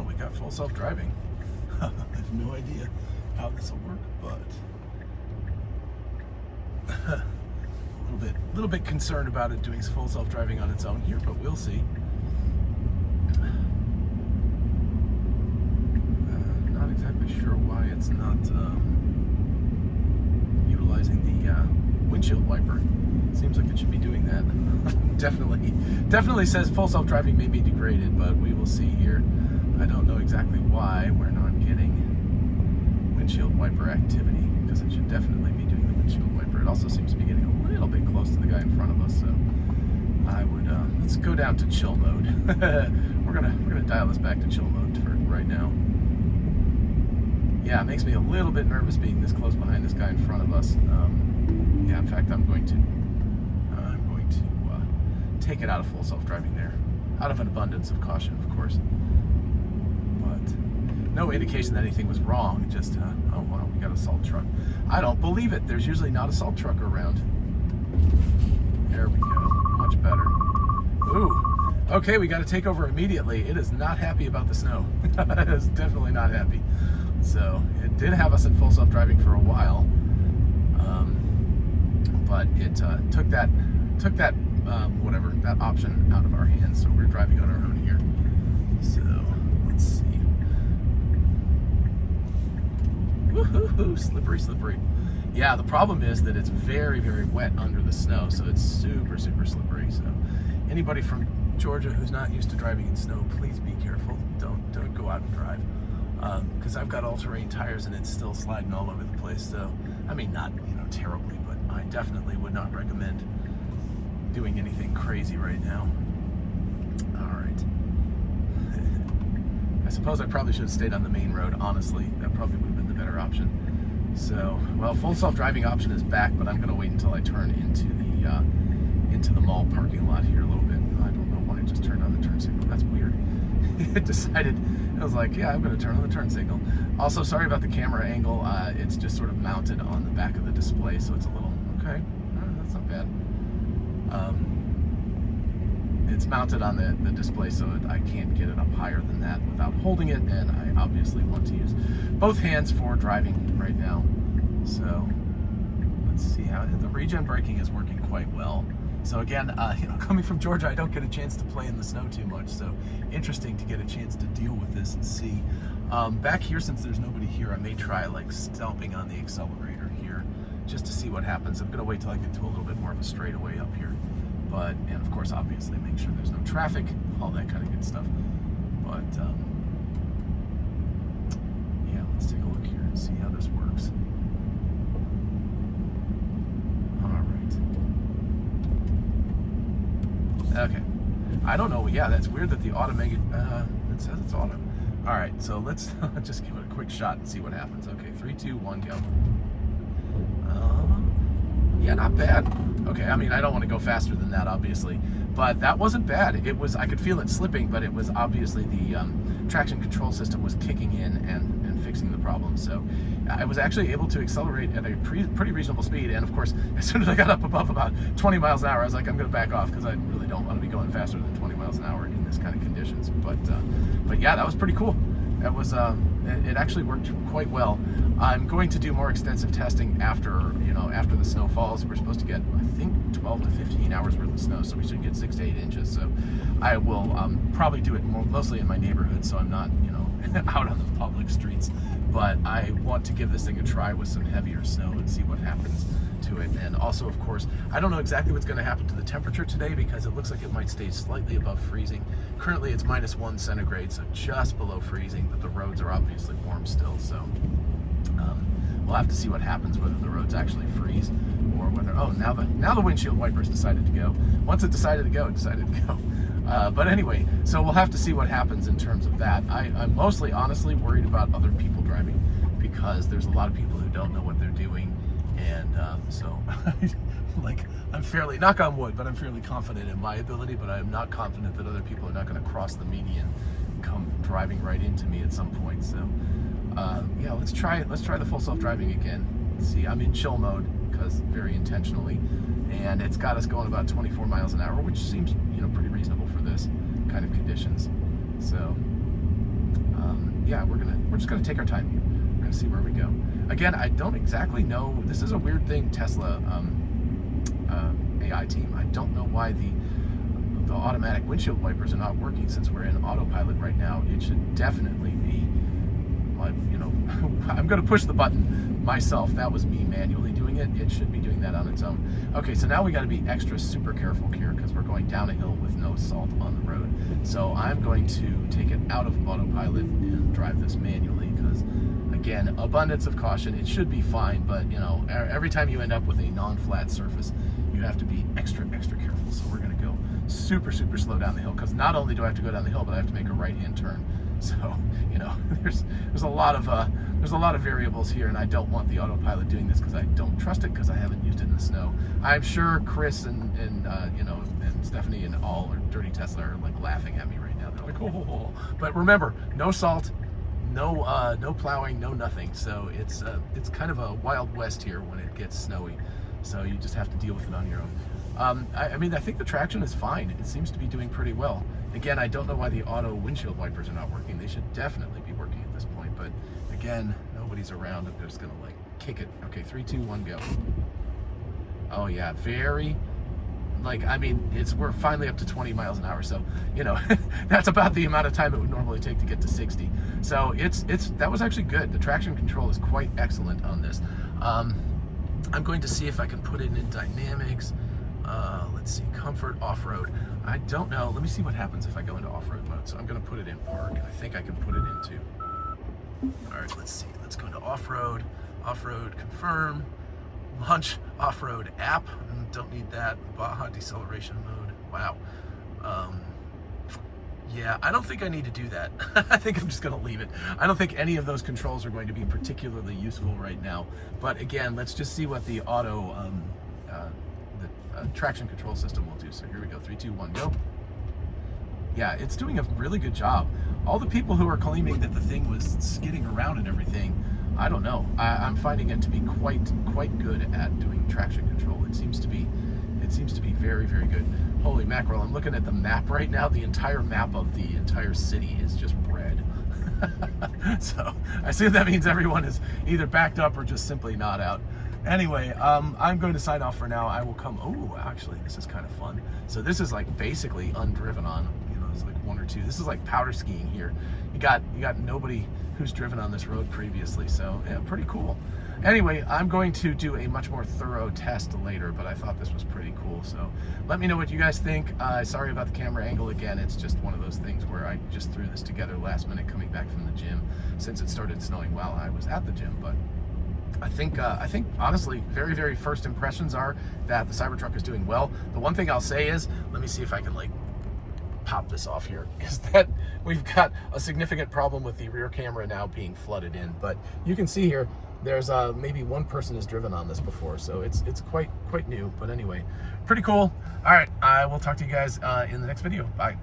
we got full self-driving. I have no idea how this will work, but a little bit concerned about it doing full self-driving on its own here, but we'll see. Not exactly sure why it's not utilizing the windshield wiper. Seems like it should be doing that. Definitely says full self-driving may be degraded, but we will see here. I don't know exactly why we're not getting windshield wiper activity, because it should definitely be doing the windshield wiper. It also seems to be getting a little bit close to the guy in front of us, so I would let's go down to chill mode. we're gonna dial this back to chill mode for right now. Yeah, it makes me a little bit nervous being this close behind this guy in front of us. Yeah, in fact, I'm going to take it out of full self-driving there, out of an abundance of caution, of course. But no indication that anything was wrong. Just oh wow, we got a salt truck. I don't believe it. There's usually not a salt truck around. There we go. Much better. Ooh. Okay, we got to take over immediately. It is not happy about the snow. It is definitely not happy. So it did have us in full self-driving for a while, but it took that whatever, that option out of our hands. So we're driving on our own here. So let's see. Woohoo! Slippery, slippery. Yeah, the problem is that it's very, very wet under the snow, so it's super, super slippery. So anybody from Georgia who's not used to driving in snow, please be careful. Don't go out and drive. Because I've got all-terrain tires and it's still sliding all over the place. So, I mean, not terribly, but I definitely would not recommend doing anything crazy right now. All right. I suppose I probably should have stayed on the main road. Honestly, that probably would have been the better option. So, well, full self-driving option is back, but I'm going to wait until I turn into the mall parking lot here a little bit. I don't know why I just turned on the turn signal. That's weird. It decided. I was like, yeah, I'm going to turn on the turn signal. Also, sorry about the camera angle. It's just sort of mounted on the back of the display, so it's a little okay. That's not bad. It's mounted on the display, so I can't get it up higher than that without holding it, and I obviously want to use both hands for driving right now. So let's see how the regen braking is working quite well. So again, coming from Georgia, I don't get a chance to play in the snow too much. So interesting to get a chance to deal with this and see. Back here, since there's nobody here, I may try like stomping on the accelerator here just to see what happens. I'm gonna wait till I get to a little bit more of a straightaway up here. And of course, obviously make sure there's no traffic, all that kind of good stuff. But yeah, let's take a look here and see how this works. Okay, I don't know. Yeah, that's weird that the automated. It says it's auto. All right, so let's just give it a quick shot and see what happens. Okay, 3, 2, 1, go. Yeah, not bad. Okay, I mean, I don't want to go faster than that, obviously, but that wasn't bad. It was. I could feel it slipping, but it was obviously the traction control system was kicking in and fixing the problem. So I was actually able to accelerate at a pretty reasonable speed. And of course, as soon as I got up above about 20 miles an hour, I was like, I'm going to back off because I really don't want to be going faster than 20 miles an hour in this kind of conditions. But yeah, that was pretty cool. That was it actually worked quite well. I'm going to do more extensive testing after the snow falls. We're supposed to get, I think, 12 to 15 hours worth of snow, so we should get 6 to 8 inches. So I will probably do it mostly in my neighborhood, so I'm not out on the public streets. But I want to give this thing a try with some heavier snow and see what happens to it. And also, of course, I don't know exactly what's going to happen to the temperature today because it looks like it might stay slightly above freezing. Currently it's -1 centigrade, so just below freezing, but the roads are obviously warm still. So we'll have to see what happens, whether the roads actually freeze or whether, now the windshield wipers decided to go. Once it decided to go, it decided to go. But anyway, so we'll have to see what happens in terms of that. I'm mostly, honestly, worried about other people driving because there's a lot of people who don't know what they're doing. And so, I'm fairly, knock on wood, but I'm fairly confident in my ability, but I'm not confident that other people are not going to cross the median and come driving right into me at some point. So, yeah, let's try the full self-driving again. Let's see, I'm in chill mode because very intentionally, and it's got us going about 24 miles an hour, which seems, pretty reasonable for this kind of conditions. So, yeah, we're just gonna take our time here. We're gonna see where we go. Again, I don't exactly know. This is a weird thing, Tesla AI team. I don't know why the automatic windshield wipers are not working since we're in autopilot right now. It should definitely be, like, you know, I'm going to push the button myself. That was me manually doing it. It should be doing that on its own. Okay, so now we got to be extra super careful here because we're going down a hill with no salt on the road. So I'm going to take it out of autopilot and drive this manually because, again, abundance of caution. It should be fine, but, you know, every time you end up with a non-flat surface, you have to be extra careful. So we're going to go super slow down the hill because not only do I have to go down the hill, but I have to make a right-hand turn. So, you know, there's a lot of variables here, and I don't want the autopilot doing this because I don't trust it because I haven't used it in the snow. I'm sure Chris and you know, and Stephanie and all are Dirty Tesla are like laughing at me right now. They're like, oh. But remember, no salt, no plowing, no nothing. So it's kind of a wild west here when it gets snowy. So you just have to deal with it on your own. I mean, I think the traction is fine. It seems to be doing pretty well. Again, I don't know why the auto windshield wipers are not working. They should definitely be working at this point. But again, nobody's around. I'm just gonna like kick it. Okay, 3, 2, 1, go. Oh yeah, very. Like, I mean, we're finally up to 20 miles an hour. So, you know, that's about the amount of time it would normally take to get to 60. So that was actually good. The traction control is quite excellent on this. I'm going to see if I can put it in dynamics. Let's see, comfort, off-road. I don't know. Let me see what happens if I go into off-road mode. So I'm going to put it in park. I think I can put it into. All right, let's see. Let's go into off-road. Off-road, confirm. Launch off-road app. Don't need that. Baja deceleration mode. Wow. Yeah, I don't think I need to do that. I think I'm just going to leave it. I don't think any of those controls are going to be particularly useful right now. But again, let's just see what the traction control system will do. So here we go. 3, 2, 1, go. Yeah, it's doing a really good job. All the people who are claiming that the thing was skidding around and everything, I don't know. I'm finding it to be quite good at doing traction control. It seems to be very good. Holy mackerel, I'm looking at the map right now. The entire map of the entire city is just red. So I assume that means everyone is either backed up or just simply not out. Anyway, I'm going to sign off for now. I will come. Oh, actually, this is kind of fun. So this is like basically undriven on. You know, it's like 1 or 2. This is like powder skiing here. You got nobody who's driven on this road previously. So yeah, pretty cool. Anyway, I'm going to do a much more thorough test later, but I thought this was pretty cool. So let me know what you guys think. Sorry about the camera angle again. It's just one of those things where I just threw this together last minute coming back from the gym since it started snowing while I was at the gym. But I think honestly, very first impressions are that the Cybertruck is doing well. The one thing I'll say is, let me see if I can like pop this off here, is that we've got a significant problem with the rear camera now being flooded in. But you can see here, there's maybe one person has driven on this before, so it's quite new. But anyway, pretty cool. All right, I will talk to you guys in the next video. Bye.